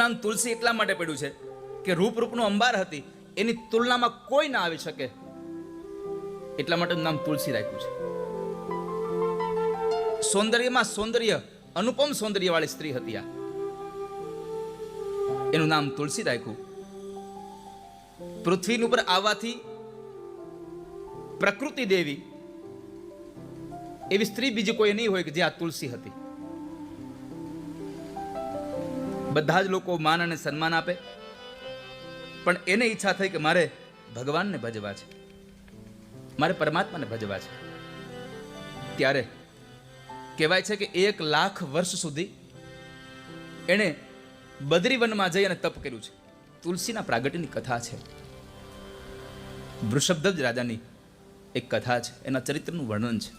નામ તુલસી એટલા માટે પડ્યું છે કે રૂપનું અંબાર હતી, એની તુલનામાં કોઈ ના આવી શકે, એટલા માટે નામ તુલસી રાખ્યું છે. સૌંદર્યમાં સૌંદર્ય, અનુપમ સૌંદર્ય વાળી સ્ત્રી હતી આ, એનું નામ તુલસી રાખ્યું. પૃથ્વી ઉપર આવવાથી પ્રકૃતિ દેવી એવી સ્ત્રી બીજી કોઈ નહીં હોય કે જે આ તુલસી હતી. બધા જ લોકો માન અને સન્માન આપે, પણ એને ઈચ્છા થઈ કે મારે ભગવાનને ભજવા છે, મારે પરમાત્માને ભજવા છે. ત્યારે કહેવાય છે કે 1 લાખ વર્ષ સુધી એણે બદ્રીવનમાં જઈ અને તપ કર્યું છે. તુલસીના પ્રાગટ્યની કથા છે, વૃષભધ્વજ રાજાની એક કથા છે, એના ચરિત્રનું વર્ણન છે.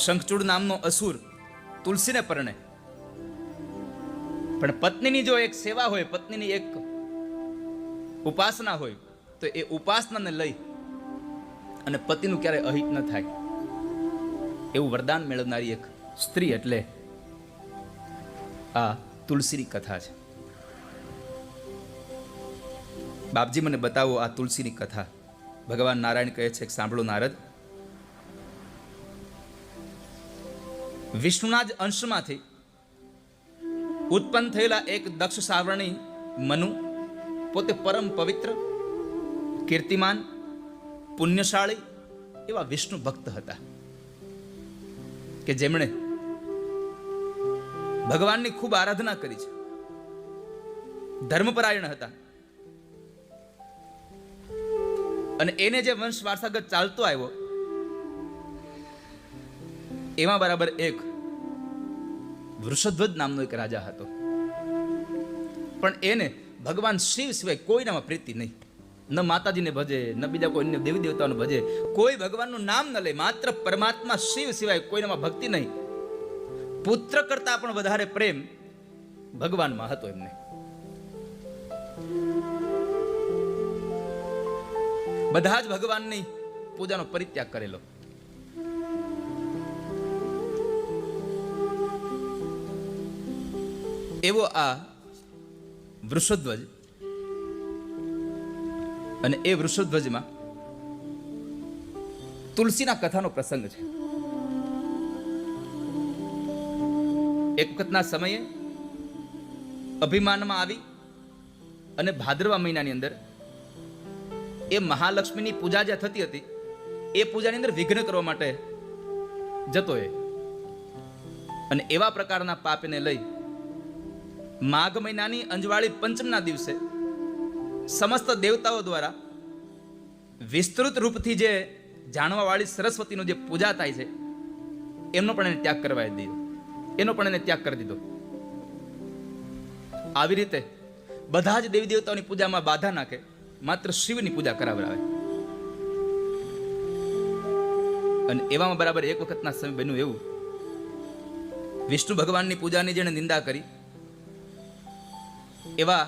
શંખચૂડ નામનો અસુર તુલસીને પરણે, પણ પત્નીની જો એક સેવા હોય, પત્નીની એક ઉપાસના હોય, તો એ ઉપાસનાને લઈ અને પતિનું ક્યારેય અહિત ન થાય એવું વરદાન મેળવનારી એક સ્ત્રી એટલે આ તુલસીની કથા છે. બાપજી મને બતાવો આ તુલસીની કથા. ભગવાન નારાયણ કહે છે, સાંભળો નારદ, વિષ્ણુના જ અંશમાંથી ઉત્પન્ન થયેલા એક દક્ષ સાવરણી મનુ પોતે પરમ પવિત્ર, કીર્તિમાન, પુણ્યશાળી એવા વિષ્ણુ ભક્ત હતા કે જેમણે ભગવાનની ખૂબ આરાધના કરી છે, ધર્મપરાયણ હતા. અને એને જે વંશ વારસાગત ચાલતો આવ્યો એમાં બરાબર એક વૃષભધ્વજ નામનો એક રાજા હતો, પણ એને ભગવાન શિવ સિવાય કોઈનામાં પ્રીતિ નહીં. ન માતાજીને ભજે, ન બીજા કોઈ દેવી દેવતાઓને ભજે, કોઈ ભગવાનનું નામ ન લે, માત્ર પરમાત્મા શિવ સિવાય કોઈનામાં ભક્તિ નહીં. પુત્ર કરતા પણ વધારે પ્રેમ ભગવાનમાં હતો એમને. બધા જ ભગવાનની પૂજાનો પરિત્યાગ કરેલો. એવો આ વૃષભધ્વજ, અને એ વૃષભધ્વજમાં તુલસીના કથાનો પ્રસંગ છે. એક વખતના સમયે અભિમાનમાં આવી અને ભાદરવા મહિનાની અંદર એ મહાલક્ષ્મીની પૂજા જે થતી હતી એ પૂજાની અંદર વિઘ્ન કરવા માટે જતો એ, અને એવા પ્રકારના પાપને લઈ માઘ મહિનાની અંજવાળી પંચમના દિવસે સમસ્ત દેવતાઓ દ્વારા વિસ્તૃત રૂપથી જે જાણવા વાળી સરસ્વતીનો જે પૂજા થાય છે એમનો પણ એને ત્યાગ કરવા દીધો, એનો પણ એને ત્યાગ કરી દીધો. આવી રીતે બધા જ દેવી દેવતાઓની પૂજામાં બાધા નાખે, માત્ર શિવની પૂજા કરાવડાવે. અને એવામાં બરાબર એક વખતના સમય બન્યું એવું, વિષ્ણુ ભગવાનની પૂજાની જેણે નિંદા કરી એવા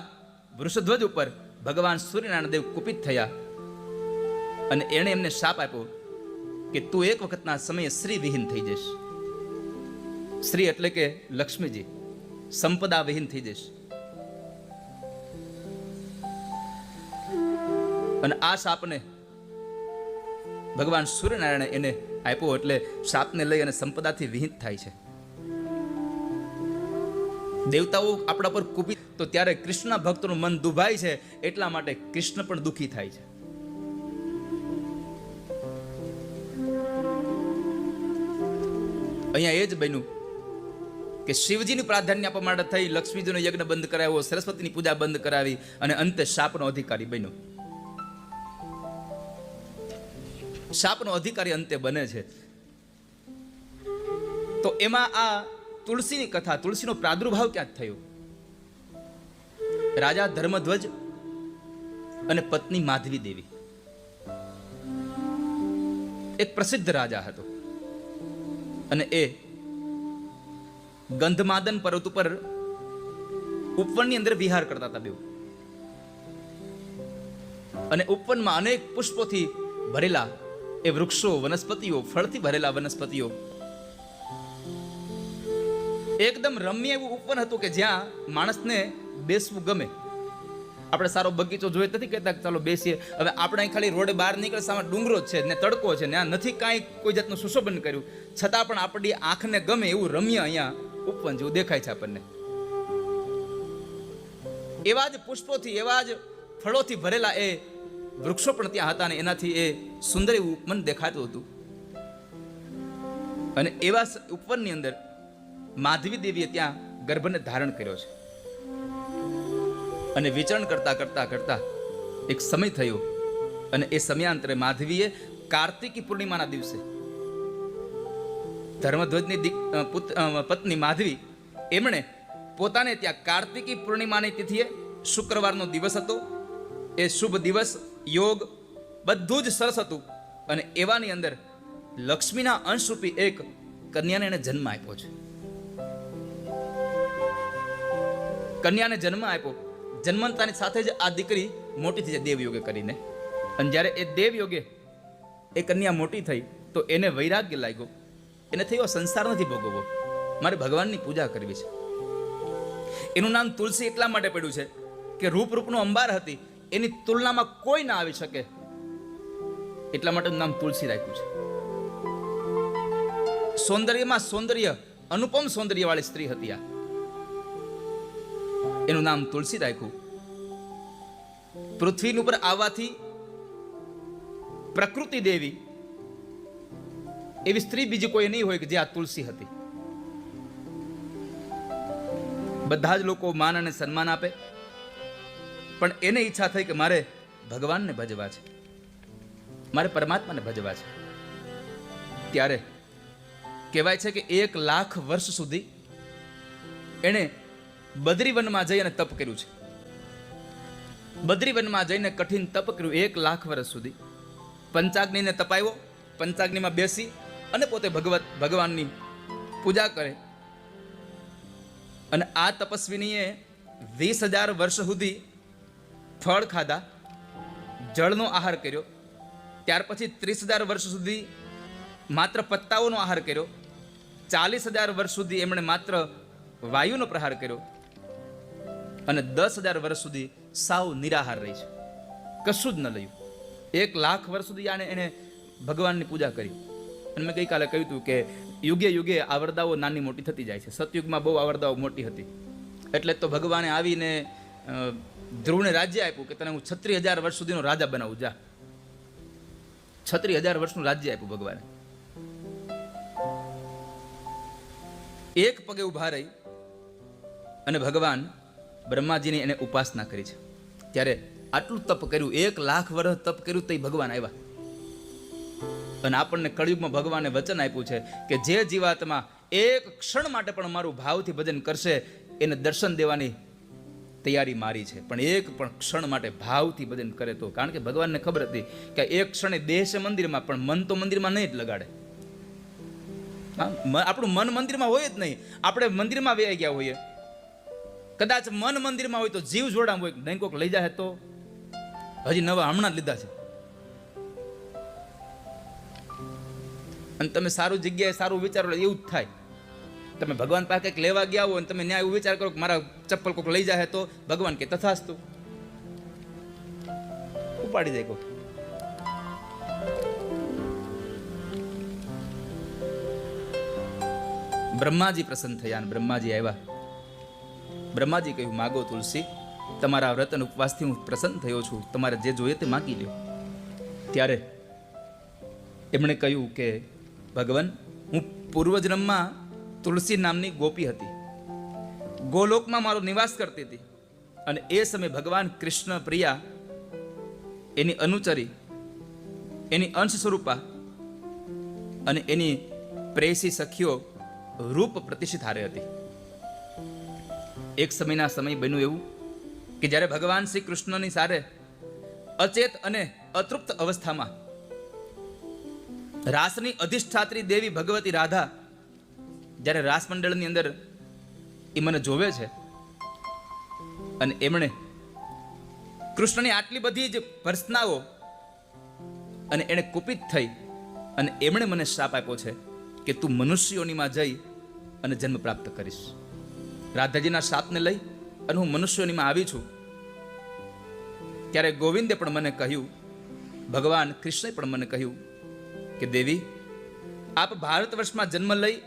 વૃષભધ્વજ ઉપર ભગવાન સૂર્યનારાયણ દેવ કુપિત થયા અને એણે એમને શાપ આપ્યો કે તું એક વખતના સમયે શ્રી વિહીન થઈ જઈશ. શ્રી એટલે કે લક્ષ્મીજી, સંપદા વિહીન થઈ જઈશ. અને આ શાપને ભગવાન સૂર્યનારાયણે એને આપ્યો, એટલે શાપને લઈ અને સંપદાથી વિહીન થાય છે. દેવતાઓ આપણા પર કુપિત, તો ત્યારે કૃષ્ણ ભક્તોનું મન દુભાય છે, એટલા માટે કૃષ્ણ પણ દુખી થાય છે. અહીંયા એ જ બન્યું કે શિવજીની પ્રાધાન્ય આપવા માટે થઈ લક્ષ્મીજીનો યજ્ઞ બંધ કરાવ્યો, સરસ્વતીની પૂજા બંધ કરાવી અને અંતે શાપનો અધિકારી બન્યો. શાપનો અધિકારી અંતે બને છે. તો એમાં આ તુલસીની કથા, તુલસીનો પ્રાદુર્ભાવ ક્યાં થયો? રાજા ધર્મધ્વજ અને પત્ની માધવી દેવી, એક પ્રસિદ્ધ રાજા હતો, અને એ ગંધમાદન પર્વત ઉપર ઉપવનની અંદર વિહાર કરતા હતા બેઉ. અને ઉપવનમાં અનેક પુષ્પોથી ભરેલા એ વૃક્ષો, વનસ્પતિઓ, ફળથી ભરેલા વનસ્પતિઓ એકદમ રમ્ય એવું ઉપવન હતું કે જ્યાં માણસને બેસવું ગમે. આપણે સારો બગીચો જોઈએ નથી કહેતા કે ચાલો બેસીએ. હવે આપણે અહીં ખાલી રોડે બહાર નીકળે સામે ડુંગરો છે ને તડકો છે ને આ નથી કાંઈ કોઈ જાતનું સુશોભન કર્યું, છતાં પણ આપણી આંખને ગમે એવું રમ્ય અહીંયા ઉપવન જેવું દેખાય છે આપણને. એવા જ પુષ્પોથી, એવા જ ફળોથી ભરેલા એ વૃક્ષો પણ ત્યાં હતા ને એનાથી એ સુંદર એવું ઉપવન દેખાતું હતું. અને એવા ઉપવનની અંદર માધવી દેવીએ ત્યાં ગર્ભને ધારણ કર્યો છે. અને વિચરણ કરતા કરતા કરતા એક સમય થયો અને એ સમયાંતરે માધવીએ કાર્તિકી પૂર્ણિમાના દિવસે ધર્મધ્વજની પત્ની માધવી એમણે પોતાને ત્યાં કાર્તિકી પૂર્ણિમાની તિથિએ શુક્રવારનો દિવસ હતો. એ શુભ દિવસ, યોગ બધું જ સરસ હતું. અને એવાની અંદર લક્ષ્મીના અંશરૂપી એક કન્યાને એને જન્મ આપ્યો છે. કન્યાને જન્મ આપ્યો. જન્મતાની સાથે જ આ દીકરી મોટી થઈ જાય દેવયોગે કરીને. અને જ્યારે એ દેવયોગે એ કન્યા મોટી થઈ તો એને વૈરાગ્ય લાગ્યો. એને થયો સંસાર નથી ભોગવવો, મારે ભગવાનની પૂજા કરવી છે. એનું નામ તુલસી એટલા માટે પડ્યું છે કે રૂપરૂપનો અંબાર હતી, એની તુલનામાં કોઈ ના આવી શકે એટલા માટે નામ તુલસી રાખ્યું છે. સૌંદર્યમાં સૌંદર્ય, અનુપમ સૌંદર્ય વાળી સ્ત્રી હતી આ, એનું નામ તુલસી રાખ્યું. પૃથ્વી ઉપર આવવાથી પ્રકૃતિ દેવી એવી સ્ત્રી બીજી કોઈ નહીં હોય કે જે આ તુલસી હતી. બધા જ લોકો માન અને સન્માન આપે, પણ એને ઈચ્છા થઈ કે મારે ભગવાનને ભજવા છે, મારે પરમાત્માને ભજવા છે. ત્યારે કહેવાય છે કે 1 લાખ વર્ષ સુધી એણે બદ્રીવનમાં જઈ અને તપ કર્યું છે. બદ્રીવનમાં જઈને કઠિન તપ કર્યું 1 લાખ વર્ષ સુધી. પંચાગ્નિને તપાવ્યો, પંચાગ્નિમાં બેસી અને પોતે ભગવાનની પૂજા કરે. અને આ તપસ્વીનીએ 20,000 વર્ષ સુધી ફળ ખાધા, જળનો આહાર કર્યો. ત્યાર પછી 30,000 વર્ષ સુધી માત્ર પત્તાઓનો આહાર કર્યો. 40,000 વર્ષ સુધી એમણે માત્ર વાયુનો પ્રહાર કર્યો. અને 10,000 વર્ષ સુધી સાવ નિરાહાર રહી છે, કશું જ ન લયું. 1 લાખ વર્ષ સુધી એને ભગવાનની પૂજા કરી. અને મેં ગઈકાલે કહ્યું હતું કે યુગે યુગે આવરદાઓ નાની મોટી થતી જાય છે. સતયુગમાં બહુ આવરદાઓ મોટી હતી, એટલે તો ભગવાને આવીને ધ્રુવને રાજ્ય આપ્યું કે તને હું 36,000 વર્ષ સુધીનો રાજા બનાવું, જા. 36,000 વર્ષનું રાજ્ય આપ્યું ભગવાને. એક પગે ઉભા રહી અને ભગવાન બ્રહ્માજીની એને ઉપાસના કરી છે. ત્યારે આટલું તપ કર્યું, 1 લાખ વર્ષ તપ કર્યું, તો ભગવાન આવ્યા. અને આપણને કળિયુગમાં ભગવાને વચન આપ્યું છે કે જે જીવાત્મા એક ક્ષણ માટે પણ મારું ભાવથી ભજન કરશે એને દર્શન દેવાની તૈયારી મારી છે. પણ એક પણ ક્ષણ માટે ભાવથી ભજન કરે તો, કારણ કે ભગવાનને ખબર હતી કે એક ક્ષણે દેહ છે મંદિરમાં, પણ મન તો મંદિરમાં નહીં જ લગાડે. આપણું મન મંદિરમાં હોય જ નહીં. આપણે મંદિરમાં વહી ગયા હોઈએ, કદાચ મન મંદિરમાં હોય તો જીવ જોડામ હોય, નહીં કોક લઈ જાય તો. હજી નવા હમણાં જ લીધા છે. અને તમે સારું જગ્યાએ સારું વિચારો, એવું જ થાય. તમે ભગવાન પાસે કંઈક લેવા ગયા હોય અને તમે ન્યાય એવું વિચાર કરો કે મારા ચપ્પલ કોક લઈ જાય તો ભગવાન કે તથાસ્તુ, ઉપાડી જાય કોક. બ્રહ્માજી પ્રસન્ન થયા અને બ્રહ્માજી આવ્યા. બ્રહ્માજી કહ્યું, માગો તુલસી, તમારા વ્રત અને ઉપવાસથી હું પ્રસન્ન થયો છું, તમારે જે જોઈએ તે માગી લ્યો. ત્યારે એમણે કહ્યું કે ભગવાન, હું પૂર્વજન્મમાં તુલસી નામની ગોપી હતી, ગોલોકમાં મારો નિવાસ કરતી હતી. અને એ સમયે ભગવાન કૃષ્ણ પ્રિયા એની અનુચરી, એની અંશ સ્વરૂપા અને એની પ્રેયસી સખીઓ રૂપ પ્રતિષ્ઠિત હારે હતી. એક સમયના સમય બન્યું એવું કે જ્યારે ભગવાન શ્રી કૃષ્ણની સાથે અચેત અને અતૃપ્ત અવસ્થામાં રાસની અધિષ્ઠાત્રી દેવી ભગવતી રાધા જ્યારે રાસ મંડળની અંદર એ મને જોવે છે અને એમણે કૃષ્ણની આટલી બધી જ ભર્સનાઓ અને એણે કુપિત થઈ અને એમણે મને શ્રાપ આપ્યો છે કે તું મનુષ્યોનીમાં જઈ અને જન્મ પ્રાપ્ત કરીશ. રાધાજીના શાપને લઈ અને હું મનુષ્યોનીમાં આવી છું. ત્યારે ગોવિંદે પણ મને કહ્યું, ભગવાન કૃષ્ણે પણ મને કહ્યું કે દેવી, આપ ભારત વર્ષમાં જન્મ લઈ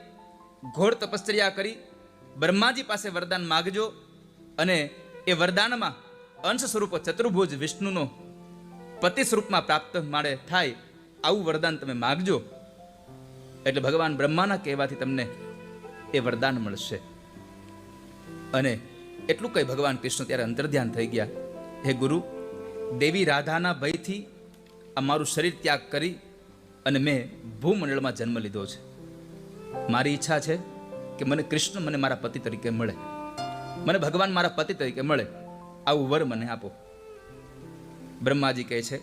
ઘોર તપશ્ચર્યા કરી બ્રહ્માજી પાસે વરદાન માગજો અને એ વરદાનમાં અંશ સ્વરૂપ ચતુર્ભુજ વિષ્ણુનો પતિ સ્વરૂપમાં પ્રાપ્ત માળે થાય આવું વરદાન તમે માગજો, એટલે ભગવાન બ્રહ્માના કહેવાથી તમને એ વરદાન મળશે. અને એટલું કઈ ભગવાન કૃષ્ણ ત્યારે અંતર્ધ્યાન થઈ ગયા. હે ગુરુ, દેવી રાધાના ભયથી આ મારું શરીર ત્યાગ કરી અને મેં ભૂમંડળમાં જન્મ લીધો છે. મારી ઈચ્છા છે કે મને કૃષ્ણ મને મારા પતિ તરીકે મળે, મને ભગવાન મારા પતિ તરીકે મળે, આવું વર મને આપો. બ્રહ્માજી કહે છે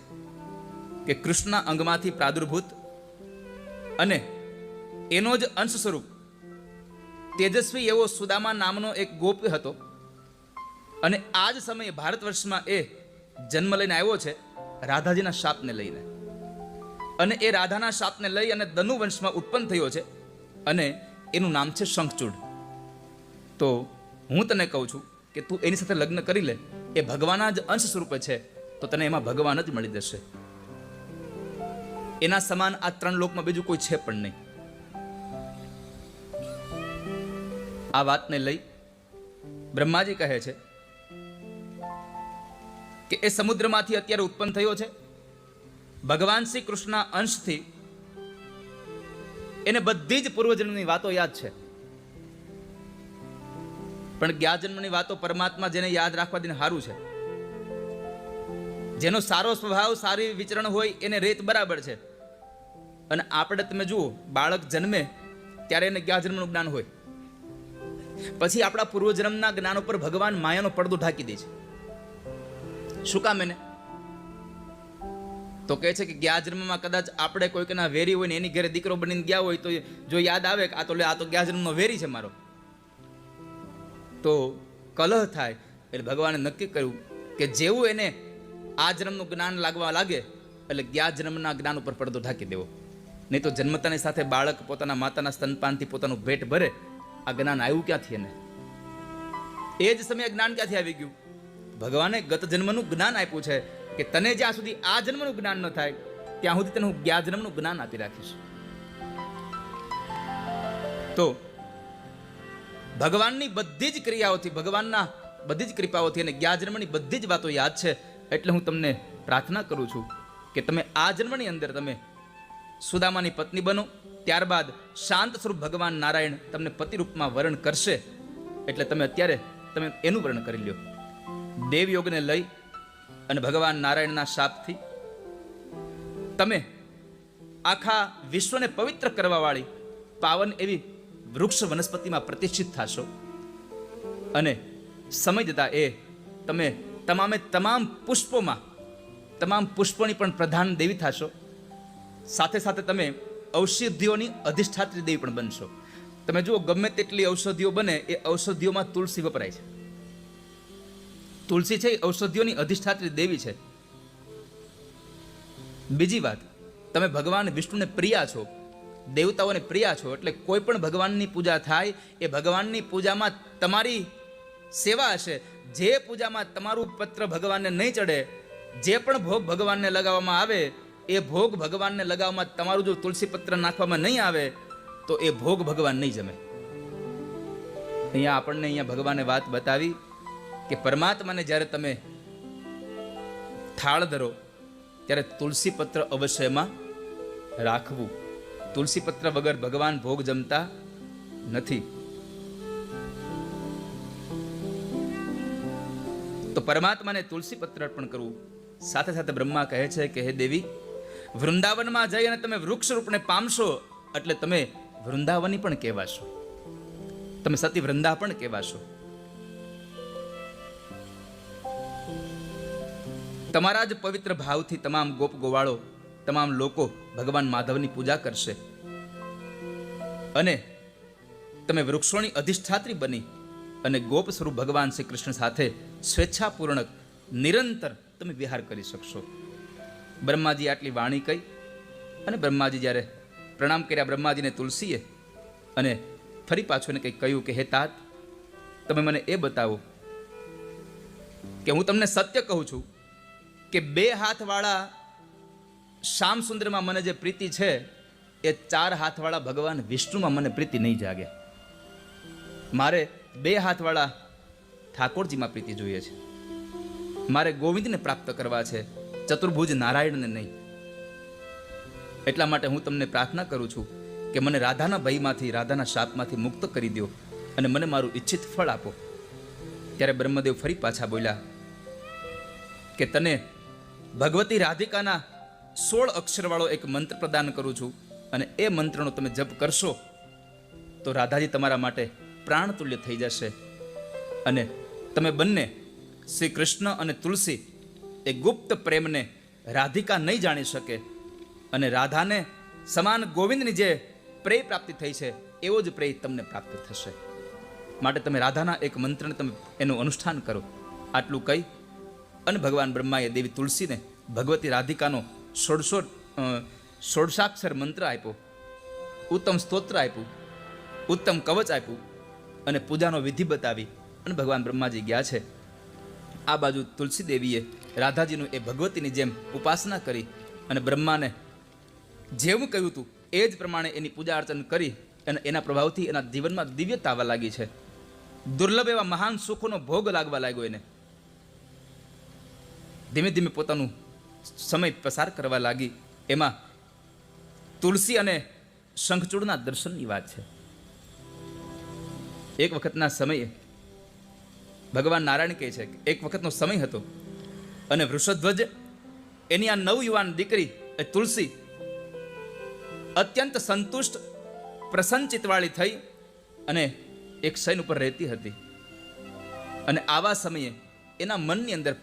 કે કૃષ્ણના અંગમાંથી પ્રાદુર્ભૂત અને એનો જ અંશ સ્વરૂપ તેજસ્વી એવો સુદામા નામનો એક ગોપ હતો અને આ જ સમયે ભારત વર્ષમાં એ જન્મ લઈને આવ્યો છે રાધાજીના શાપને લઈને. અને એ રાધાના શાપને લઈ અને દનુ વંશમાં ઉત્પન્ન થયો છે અને એનું નામ છે શંખચૂડ. તો હું તને કહું છું કે તું એની સાથે લગ્ન કરી લે, એ ભગવાનના જ અંશ સ્વરૂપે છે, તો તને એમાં ભગવાન જ મળી જશે. એના સમાન આ ત્રણ લોકમાં બીજું કોઈ છે પણ નહીં. આ વાતને લઈ બ્રહ્માજી કહે છે કે એ સમુદ્રમાંથી અત્યારે ઉત્પન્ન થયો છે. ભગવાન શ્રી કૃષ્ણના અંશથી એને બધી જ પૂર્વજન્મની વાતો યાદ છે, પણ જ્ઞા જન્મની વાતો પરમાત્મા જેને યાદ રાખવા દઈને સારું છે. જેનો સારો સ્વભાવ, સારી વિચરણ હોય એને રેત બરાબર છે. અને આપણે તમે જુઓ, બાળક જન્મે ત્યારે એને જ્ઞા જન્મનું જ્ઞાન હોય, પછી આપણા પૂર્વજન્મના જ્ઞાન ઉપર ભગવાન માયાનો પડદો ઢાંકી દે છે. શું કામ એને? તો કહે છે કે જ્ઞા જન્મમાં કદાચ આપણે કોઈકના વેરી હોય ને એની ઘરે દીકરો બનીને ગયા હોય તો જો યાદ આવે કે આ તો જ્ઞા જન્મનો વેરી છે મારો, તો કલહ થાય. એટલે ભગવાને નક્કી કર્યું કે જેવું એને આ જન્મનું જ્ઞાન લાગવા લાગે એટલે જ્ઞા જન્મના જ્ઞાન ઉપર પડદો ઢાંકી દેવો. નહીં તો જન્મતાની સાથે બાળક પોતાના માતાના સ્તનપાનથી પોતાનું પેટ ભરે, આ જ્ઞાન આવ્યું ક્યાંથી? એને એ જ સમયે જ્ઞાન ક્યાંથી આવી ગયું? ભગવાને ગત જન્મનું જ્ઞાન આપ્યું છે કે તને જ્યાં સુધી આ જન્મનું જ્ઞાન ન થાય ત્યાં સુધી તને હું જ્ઞા જન્મનું જ્ઞાન આપી રાખીશ. તો ભગવાનની બધી જ ક્રિયાઓથી, ભગવાનના બધી જ કૃપાઓથી અને જ્ઞા જન્મની બધી જ વાતો યાદ છે. એટલે હું તમને પ્રાર્થના કરું છું કે તમે આ જન્મની અંદર તમે સુદામાની પત્ની બનો, ત્યારબાદ શાંત સ્વરૂપ ભગવાન નારાયણ તમને પતિ રૂપમાં વરણ કરશે. એટલે તમે અત્યારે તમે એનું વર્ણન કરી લ્યો. દેવયોગને લઈ અને ભગવાન નારાયણના શાપથી તમે આખા વિશ્વને પવિત્ર કરવા વાળી પાવન એવી વૃક્ષ વનસ્પતિમાં પ્રતિષ્ઠિત થશો. અને સમય જતા એ તમે તમામ પુષ્પોની પણ પ્રધાન દેવી થશો. સાથે સાથે તમે ઔષધિઓની અધિષ્ઠાત્રી દેવી પણ બનશો. તમે જુઓ, ગમે તેટલી ઔષધિઓ બને એ ઔષધિઓમાં તુલસી વપરાય છે. તુલસી છે એ ઔષધિઓની અધિષ્ઠાત્રી દેવી છે. બીજી વાત, તમે ભગવાન વિષ્ણુને પ્રિયા છો, દેવતાઓને પ્રિયા છો, એટલે કોઈ પણ ભગવાનની પૂજા થાય એ ભગવાનની પૂજામાં તમારી સેવા હશે. જે પૂજામાં તમારું પત્ર ભગવાનને નહીં ચડે, જે પણ ભોગ ભગવાનને લગાવવામાં આવે એ ભોગ ભગવાનને લગાવવામાં તમારું જો તુલસી પત્ર નાખવામાં નહીં આવે તો એ ભોગ ભગવાન નહીં જમે. આપણને ભગવાને વાત બતાવી કે પરમાત્માને જ્યારે તમે થાળ ધરો ત્યારે તુલસી પત્ર અવશ્યમાં રાખવું. તુલસી પત્ર વગર ભગવાન ભોગ જમતા નથી. તો પરમાત્માને તુલસી પત્ર અર્પણ કરવું. સાથે સાથે બ્રહ્મા કહે છે કે હે દેવી, વૃંદાવનમાં જઈ અને તમે વૃક્ષ રૂપને પામશો એટલે તમે વૃંદાવની પણ કહેવાશો, તમે સતી વૃંદા પણ કહેવાશો. તમારા જ પવિત્ર ભાવથી તમામ ગોપ ગોવાળો, તમામ લોકો ભગવાન માધવની પૂજા કરશે. અને તમે વૃક્ષોની અધિષ્ઠાત્રી બની અને ગોપ સ્વરૂપ ભગવાન શ્રી કૃષ્ણ સાથે સ્વેચ્છાપૂર્ણક નિરંતર તમે વિહાર કરી શકશો. બ્રહ્માજી આટલી વાણી કહી અને બ્રહ્માજી જ્યારે પ્રણામ કર્યા બ્રહ્માજીને તુલસીએ, અને ફરી પાછું એને કંઈક કહ્યું કે હે તાત, તમે મને એ બતાવો કે હું તમને સત્ય કહું છું કે 2 હાથવાળા શ્યામ સુંદરમાં મને જે પ્રીતિ છે એ 4 હાથવાળા ભગવાન વિષ્ણુમાં મને પ્રીતિ નહીં જાગે. મારે 2 હાથવાળા ઠાકોરજીમાં પ્રીતિ જોઈએ છે. મારે ગોવિંદને પ્રાપ્ત કરવા છે, ચતુર્ભુજ નારાયણને નહીં. એટલા માટે હું તમને પ્રાર્થના કરું છું કે મને રાધાના ભયમાંથી, રાધાના શાપમાંથી મુક્ત કરી દો અને મને મારું ઈચ્છિત ફળ આપો. ત્યારે બ્રહ્મદેવ ફરી પાછા બોલ્યા કે તને ભગવતી રાધિકાના 16 અક્ષરવાળો એક મંત્ર પ્રદાન કરું છું અને એ મંત્રનો તમે જપ કરશો તો રાધાજી તમારા માટે પ્રાણતુલ્ય થઈ જશે અને તમે બંને શ્રી કૃષ્ણ અને તુલસી એ ગુપ્ત પ્રેમને રાધિકા નહીં જાણી શકે અને રાધાને સમાન ગોવિંદની જે પ્રેય પ્રાપ્તિ થઈ છે એવો જ પ્રેય તમને પ્રાપ્ત થશે. માટે તમે રાધાના એક મંત્રને તમે એનું અનુષ્ઠાન કરો. આટલું કહી અને ભગવાન બ્રહ્માએ દેવી તુલસીને ભગવતી રાધિકાનો 16 મંત્ર આપ્યો, ઉત્તમ સ્તોત્ર આપ્યું, ઉત્તમ કવચ આપ્યું અને પૂજાનો વિધિ બતાવી અને ભગવાન બ્રહ્માજી ગયા છે. આ બાજુ તુલસી દેવીએ રાધાજીનું એ ભગવતીની જેમ ઉપાસના કરી અને બ્રહ્માને જેવું કહ્યું હતું એ જ પ્રમાણે એની પૂજા અર્ચન કરી અને એના પ્રભાવથી એના જીવનમાં દિવ્યતા આવવા લાગી છે. દુર્લભ એવા મહાન સુખોનો ભોગ લાગવા લાગ્યો એને. ધીમે ધીમે પોતાનું સમય પસાર કરવા લાગી. એમાં તુલસી અને શંખચૂડના દર્શનની વાત છે. એક વખતના સમયે ભગવાન નારાયણ કહે છે કે એક વખતનો સમય હતો અને વૃષધ્વજ એની આ નવયુવાન દીકરી એ તુલસી અત્યંત સંતુષ્ટ પ્રસન્નચિત્તવાળી થઈ અને એક શયન ઉપર રહેતી હતી અને આવા સમયે એના મનની અંદર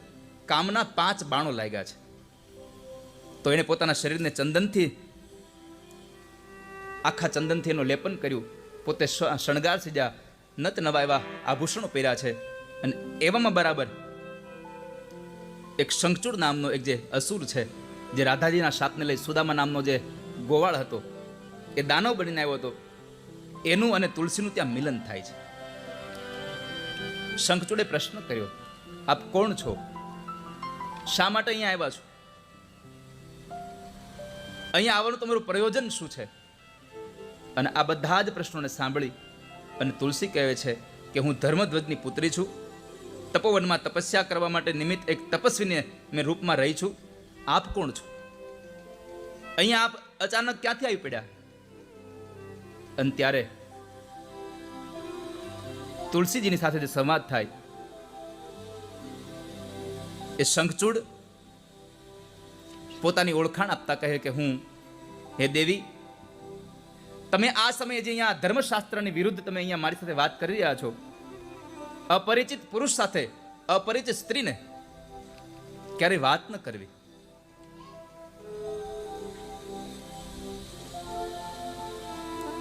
કામના 5 બાણો લાગ્યા છે. તો એણે પોતાના શરીરને ચંદનથી, આખા ચંદનથી એનું લેપન કર્યું, પોતે શણગાર સજ્યા, નત નવા એવા આભૂષણો પહેર્યા છે અને એવામાં બરાબર એક શંખચૂડ નામનો એક જે અસુર છે, જે રાધાજીના શાપને લઈ સુદામા નામનો જે ગોવાળ હતો એ દાનવ બનીને આવ્યો હતો, એનું અને તુલસીનું ત્યાં મિલન થાય છે. શંખચૂડે પ્રશ્ન કર્યો, આપ કોણ છો? શા માટે અહીંયા આવ્યા છો? અહીંયા આવવાનું તમારું પ્રયોજન શું છે? અને આ બધા જ પ્રશ્નોને સાંભળી અને તુલસી કહે છે કે હું ધર્મધ્વજની પુત્રી છું. તપોવનમાં તપસ્યા કરવા માટે નિમિત્ત એક તપસ્વીને મેં રૂપમાં રહી છું. આપ કોણ છો? અહીંયા આપ અચાનક ક્યાંથી આવી પડ્યા? અને ત્યારે તુલસીજીની સાથે જે સંવાદ થાય એ શંખચૂડ પોતાની ઓળખાણ આપતા કહે કે હું, હે દેવી, તમે આ સમયે જે અહીંયા ધર્મશાસ્ત્રની વિરુદ્ધ તમે અહીંયા મારી સાથે વાત કરી રહ્યા છો, અપરિચિત પુરુષ સાથે અપરિચિત સ્ત્રીને ક્યારે વાત ન કરવી.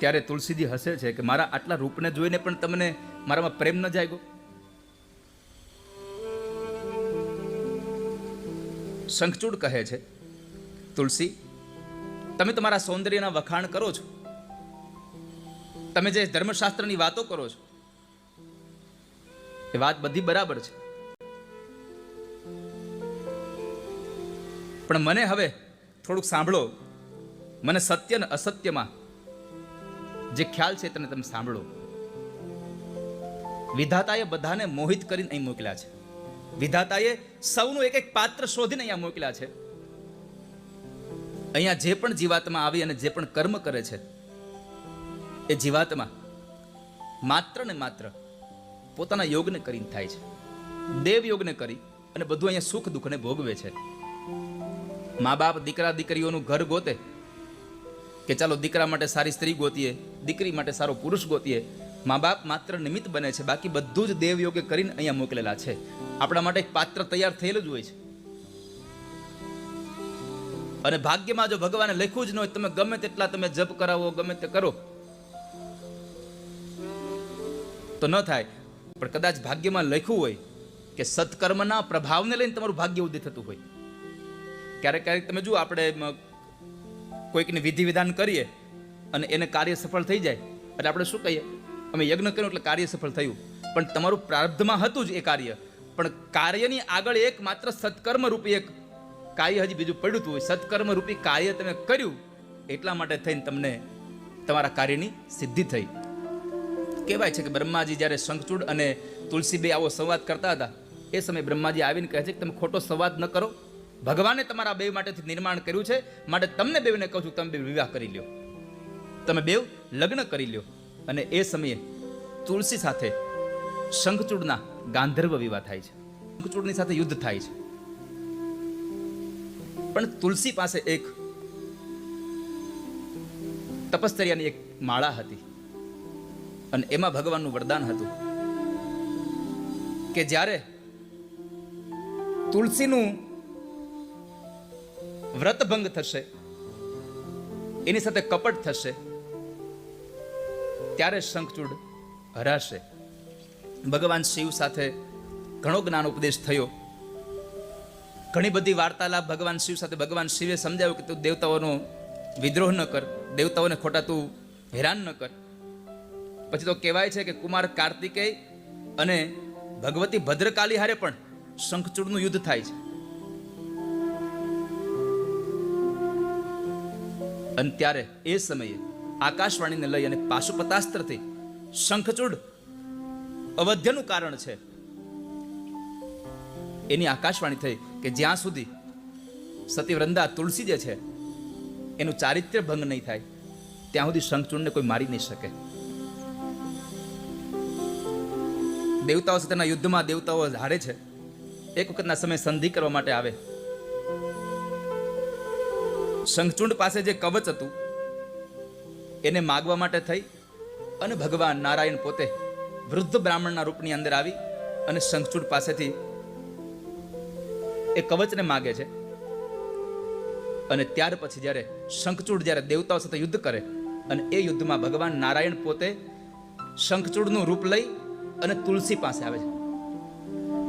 ત્યારે તુલસીજી હસે છે કે મારા આટલા રૂપને જોઈને પણ તમને મારામાં પ્રેમ ન જાગ્યો? શંખચૂડ કહે છે, તુલસી, તમે તમારા સૌંદર્યના વખાણ કરો છો, તમે જે ધર્મશાસ્ત્રની વાતો કરો છો એ વાત બધી બરાબર છે, પણ મને હવે થોડુંક સાંભળો. મને સત્ય અને અસત્યમાં જે ખ્યાલ છે તેને તમે સાંભળો. વિધાતાએ બધાને મોહિત કરીને અહીં મોકલ્યા છે. વિધાતાએ સૌનું એક એક પાત્ર શોધીને અહીંયા મોકલ્યા છે. અહીંયા જે પણ જીવાત્મા આવી અને જે પણ કર્મ કરે છે એ જીવાત્મા માત્ર ને માત્ર પોતાના યોગને કરીને થાય છે. દેવ યોગને કરી અને બધું અહીંયા સુખ દુઃખને ભોગવે છે. મા બાપ દીકરા દીકરીઓનું ઘર ગોતે કે ચાલો દીકરા માટે સારી સ્ત્રી ગોતીએ, દીકરી માટે સારો પુરુષ ગોતીએ. મા બાપ માત્ર નિમિત્ત બને છે, બાકી બધું જ દેવ યોગે કરીને અહીંયા મોકલેલા છે. આપણા માટે એક પાત્ર તૈયાર થયેલું જ હોય છે. અને ભાગ્યમાં જો ભગવાને લખ્યું જ ન હોય, તમે ગમે તેટલા તમે જપ કરાવો, ગમે તે કરો તો ન થાય. પણ કદાચ ભાગ્યમાં લખ્યું હોય કે સત્કર્મના પ્રભાવને લઈને તમારું ભાગ્ય ઉદય થતું હોય. ક્યારેક ક્યારેક તમે જુઓ, આપણે કોઈકને વિધિ વિધાન કરીએ અને એને કાર્ય સફળ થઈ જાય એટલે આપણે શું કહીએ અમે યજ્ઞ કર્યો એટલે કાર્ય સફળ થયું, પણ તમારું પ્રારબ્ધમાં હતું જ એ કાર્ય, પણ કાર્યની આગળ એક માત્ર સત્કર્મ રૂપી એક કાર્ય હજી બીજું પડ્યું હતું. સત્કર્મ રૂપી કાર્ય તમે કર્યું એટલા માટે થઈને તમને તમારા કાર્યની સિદ્ધિ થઈ. કહેવાય છે કે બ્રહ્માજી જ્યારે શંખચૂડ અને તુલસીબે આવો સંવાદ કરતા હતા, એ સમયે બ્રહ્માજી આવીને કહે છે કે તમે ખોટો સંવાદ ન કરો, ભગવાને તમારા બે માટેથી નિર્માણ કર્યું છે, માટે તમને બેવને કહું છું તમે બે વિવાહ કરી લ્યો, તમે બેવ લગ્ન કરી લ્યો. અને એ સમયે તુલસી સાથે શંખચૂડના ગાંધર્વ વિવાહ થાય છે, શંખચૂડની સાથે યુદ્ધ થાય છે. પણ તુલસી પાસે એક તપશ્ચર્યાની એક માળા હતી અને એમાં ભગવાનનું વરદાન હતું કે જ્યારે તુલસીનું વ્રતભંગ થશે, એની સાથે કપટ થશે, ત્યારે શંખચૂડ હરાશે. ભગવાન શિવ સાથે ઘણો જ્ઞાન ઉપદેશ થયો, ઘણી બધી વાર્તાલાપ ભગવાન શિવ સાથે. ભગવાન શિવે સમજાવ્યું કે તું દેવતાઓનો વિદ્રોહ ન કર, દેવતાઓને ખોટા તું હેરાન ન કર. પછી તો કહેવાય છે કે કુમાર કાર્તિકેય અને ભગવતી ભદ્રકાલી હારે પણ શંખચૂડનું યુદ્ધ થાય છે. અને ત્યારે એ સમયે આકાશવાણીને લઈ અને પાશુપતાસ્ત્રથી શંખચૂડ અવધ્યનું કારણ છે એની આકાશવાણી થઈ કે જ્યાં સુધી સતીવૃંદા તુલસી જે છે એનું ચારિત્ર્ય ભંગ નહીં થાય ત્યાં સુધી શંખચૂડને કોઈ મારી નહીં શકે. દેવતાઓ સાથેના યુદ્ધમાં દેવતાઓ હારે છે. એક વખતના સમય સંધિ કરવા માટે આવે. શંખચૂડ પાસે જે કવચ હતું એને માગવા માટે થઈ અને ભગવાન નારાયણ પોતે વૃદ્ધ બ્રાહ્મણના રૂપની અંદર આવી અને શંખચૂડ પાસેથી એ કવચને માગે છે. અને ત્યાર પછી જ્યારે શંખચૂડ જ્યારે દેવતાઓ સાથે યુદ્ધ કરે અને એ યુદ્ધમાં ભગવાન નારાયણ પોતે શંખચૂડનું રૂપ લઈ અને તુલસી પાસે આવે છે.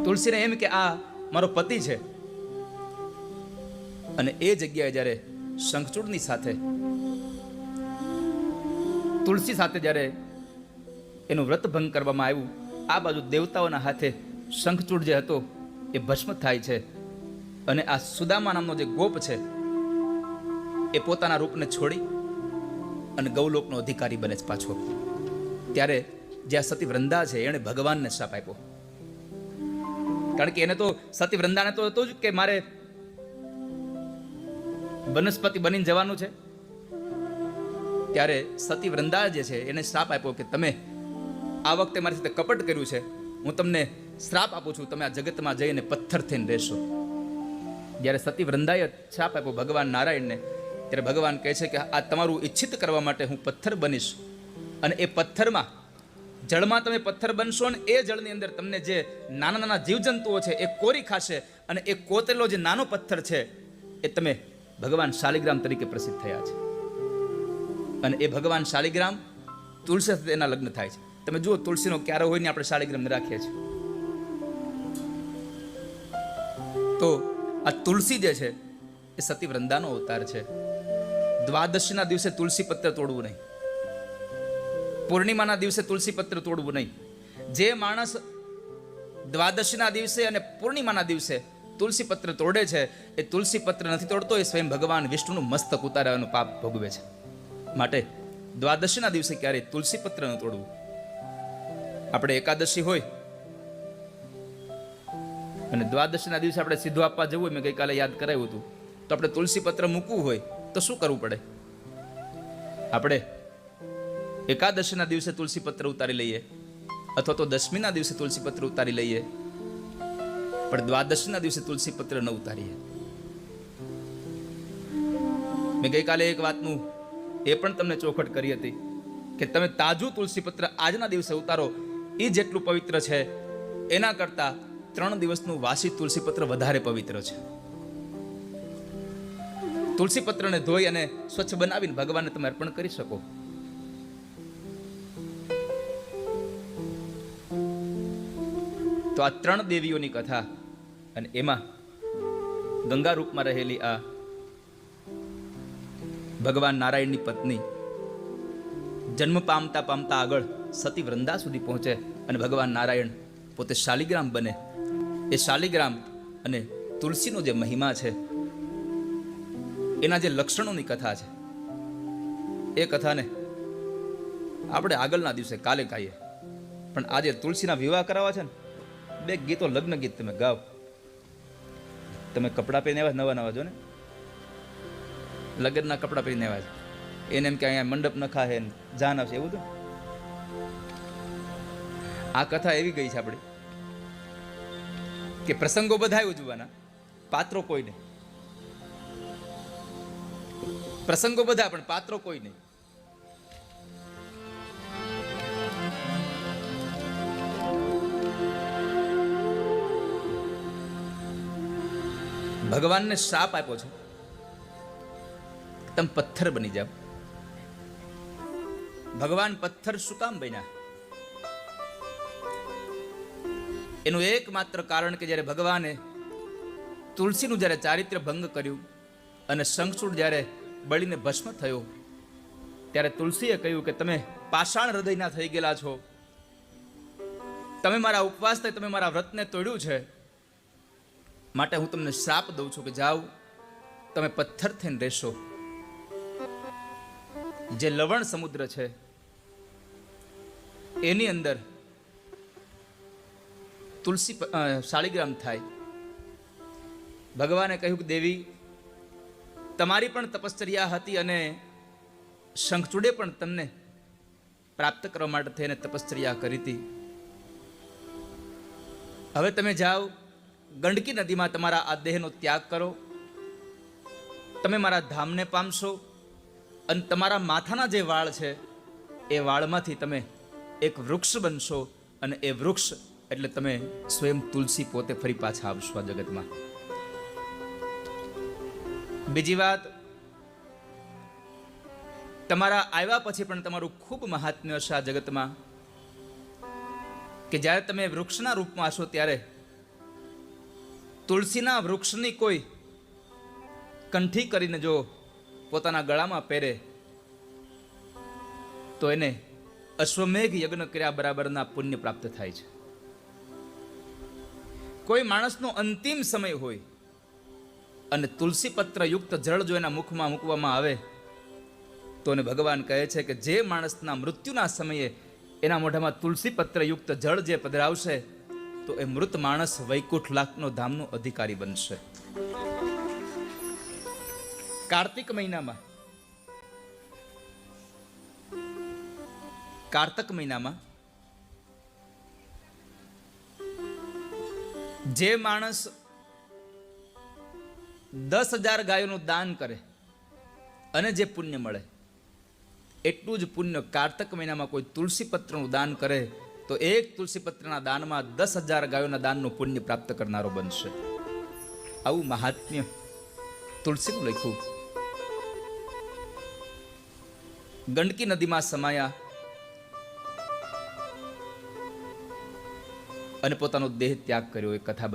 તુલસીને એમ કે આ મારો પતિ છે. અને એ જગ્યાએ જ્યારે શંખચૂડની સાથે તુલસી સાથે જ્યારે એનું વ્રત ભંગ કરવામાં આવ્યું, આ બાજુ દેવતાઓના હાથે શંખચૂડ જે હતો એ ભસ્મ થાય છે. અને આ સુદામા નામનો જે ગોપ છે એ પોતાના રૂપને છોડી અને ગૌલોકનો અધિકારી બને છે પાછો. ત્યારે જ્યાં સતીવૃંદા છે એણે ભગવાનને શાપ આપ્યો, કારણ કે એને તો સતીવૃંદાને તો હતું જ કે મારે વનસ્પતિ બનીને જવાનું છે. ત્યારે સતીવૃંદા જે છે એને શ્રાપ આપ્યો કે તમે આ વખતે મારી સાથે કપટ કર્યું છે, હું તમને શ્રાપ આપું છું, તમે આ જગતમાં જઈને પથ્થર થઈને રહેશો. જ્યારે સતીવૃંદાએ શ્રાપ આપ્યો ભગવાન નારાયણને, ત્યારે ભગવાન કહે છે કે આ તમારું ઈચ્છિત કરવા માટે હું પથ્થર બનીશ, અને એ પથ્થરમાં જળમાં તમે પથ્થર બનશો અને એ જળની અંદર તમને જે નાના નાના જીવજંતુઓ છે એ કોરી ખાશે, અને એ કોતરેલો જે નાનો પથ્થર છે એ તમે ભગવાન શાલિગ્રામ તરીકે પ્રસિદ્ધ થયા છે. અને એ ભગવાન શાલિગ્રામ તુલસી સાથે એના લગ્ન થાય છે. તમે જુઓ તુલસીનો ક્યારે હોય ને આપણે શાલિગ્રામ રાખીએ છીએ. તો આ તુલસી જે છે એ સતીવૃંદાનો અવતાર છે. દ્વાદશીના દિવસે તુલસી પત્ર તોડવું નહીં, પૂર્ણિમાના દિવસે તુલસી પત્ર તોડવું નહીં. જે માણસ દ્વાદશીના દિવસે અને પૂર્ણિમાના દિવસે તુલસી પત્ર તોડે છે એ તુલસી પત્ર નથી તોડતો, એ સ્વયં ભગવાન વિષ્ણુનું મસ્તક ઉતારવાનું પાપ ભોગવે છે. માટે દ્વાદશીના દિવસે ક્યારેય તુલસી પત્ર ન તોડવું. આપણે એકાદશી હોય અને દ્વાદશીના દિવસે આપણે સીધું આપવા જવું હોય, મેં ગઈકાલે યાદ કરાવ્યું હતું, તો આપણે તુલસી પત્ર મૂકવું હોય તો શું કરવું પડે? આપણે એકાદશીના દિવસે તુલસી પત્ર ઉતારી લઈએ, અથવા તો દશમીના દિવસે તુલસી પત્ર ઉતારી લઈએ, પણ દ્વાદશીના દિવસે તુલસી પત્ર ન ઉતારીએ. મેં ગઈકાલે એક વાતનું એ પણ તમને ચોખટ કરી હતી કે તમે તાજું તુલસી પત્ર આજના દિવસે ઉતારો, એ જેટલું પવિત્ર છે એના કરતા 3 દિવસનું વાસી તુલસી પત્ર વધારે પવિત્ર છે. તુલસી પત્રને ધોઈ અને સ્વચ્છ બનાવીને ભગવાનને તમે અર્પણ કરી શકો. તો આ 3 દેવીઓની કથા, અને એમાં ગંગા રૂપમાં રહેલી આ ભગવાન નારાયણની પત્ની જન્મ પામતા પામતા આગળ સતી વૃંદા સુધી પહોંચે અને ભગવાન નારાયણ પોતે શાલિગ્રામ બને. એ શાલિગ્રામ અને તુલસીનો જે મહિમા છે, એના જે લક્ષણોની કથા છે, એ કથાને આપણે આગળના દિવસે કાલે ગાઈએ. પણ આજે તુલસીના વિવાહ કરાવવા છે ને, 2 ગીતો લગ્ન ગીત તમે ગાઓ. તમે કપડાં પહેરીને આવ્યા નવા નવા, જો ને લગ્નના કપડાં પહેરીને આવ્યા છે, એને એમ કે અહીંયા મંડપ નખા હે જાન આવશે, એવું તો આ કથા એવી ગઈ છે આપણી કે પ્રસંગો બધા ઉજવાના, પાત્રો કોઈ નહીં. પ્રસંગો બધા પણ પાત્રો કોઈ નહીં. ભગવાનને શ્રાપ આપ્યો છે, તમે પથ્થર બની જાઓ. ભગવાન પથ્થર શું કામ બન્યા? એનું એકમાત્ર કારણ કે જ્યારે ભગવાને તુલસીનું જ્યારે ચારિત્ર્ય ભંગ કર્યું અને શંખચૂડ જ્યારે બળીને ભસ્મ થયો, ત્યારે તુલસીએ કહ્યું કે તમે પાષાણ હૃદયના થઈ ગયેલા છો, તમે મારા ઉપવાસને, તમે મારા વ્રતને તોડ્યું છે, માટે હું તમને શ્રાપ દઉં છું કે જાઓ તમે પથ્થર થઈને રહેશો. જે લવણ સમુદ્ર છે એની અંદર તુલસી શાલિગ્રામ થાય. ભગવાને કહ્યું કે દેવી, તમારી પણ તપશ્ચર્યા હતી અને શંખચૂડે પણ તમને પ્રાપ્ત કરવા માટે થઈને તપશ્ચર્યા કરી હતી. હવે તમે જાઓ, ગંડકી નદીમાં તમારા આ દેહનો ત્યાગ કરો, તમે મારા ધામને પામશો અને તમારા માથાના જે વાળ છે એ વાળમાંથી તમે એક વૃક્ષ બનશો અને એ વૃક્ષ એટલે તમે સ્વયં તુલસી પોતે ફરી પાછા આવશો આ જગતમાં. બીજી વાત, તમારા આવ્યા પછી પણ તમારું ખૂબ મહાત્મ્ય હશે આ જગતમાં કે જ્યારે તમે વૃક્ષના રૂપમાં હશો ત્યારે તુલસીના વૃક્ષની કોઈ કંઠી કરીને જો પોતાના ગળામાં પહેરે તો એને અશ્વમેઘ યજ્ઞ કર્યા બરાબરના પુણ્ય પ્રાપ્ત થાય છે. કોઈ માણસનો અંતિમ સમય હોય અને તુલસી પત્ર યુક્ત જળ જો એના મુખમાં મૂકવામાં આવે તો એને ભગવાન કહે છે કે જે માણસના મૃત્યુના સમયે એના મોઢામાં તુલસી પત્ર યુક્ત જળ જે પધરાવશે તો એ મૃત માણસ વૈકુંઠ લાખનો ધામનો અધિકારી બનશે. કાર્તિક મહિનામાં જે માણસ 10,000 ગાયોનું દાન કરે અને જે પુણ્ય મળે એટલું જ પુણ્ય કાર્તક મહિનામાં કોઈ તુલસી પત્રનું દાન કરે તો એક તુલસી પત્રના દાનમાં 10,000 ગાયોના દાનનું પુણ્ય પ્રાપ્ત કરનારો બનશે. આવું મહાત્મ્ય તુલસીનું લખ્યું. ગંડકી નદીમાં સમાયા અને પોતાનો દેહ ત્યાગ કર્યો, એ કથા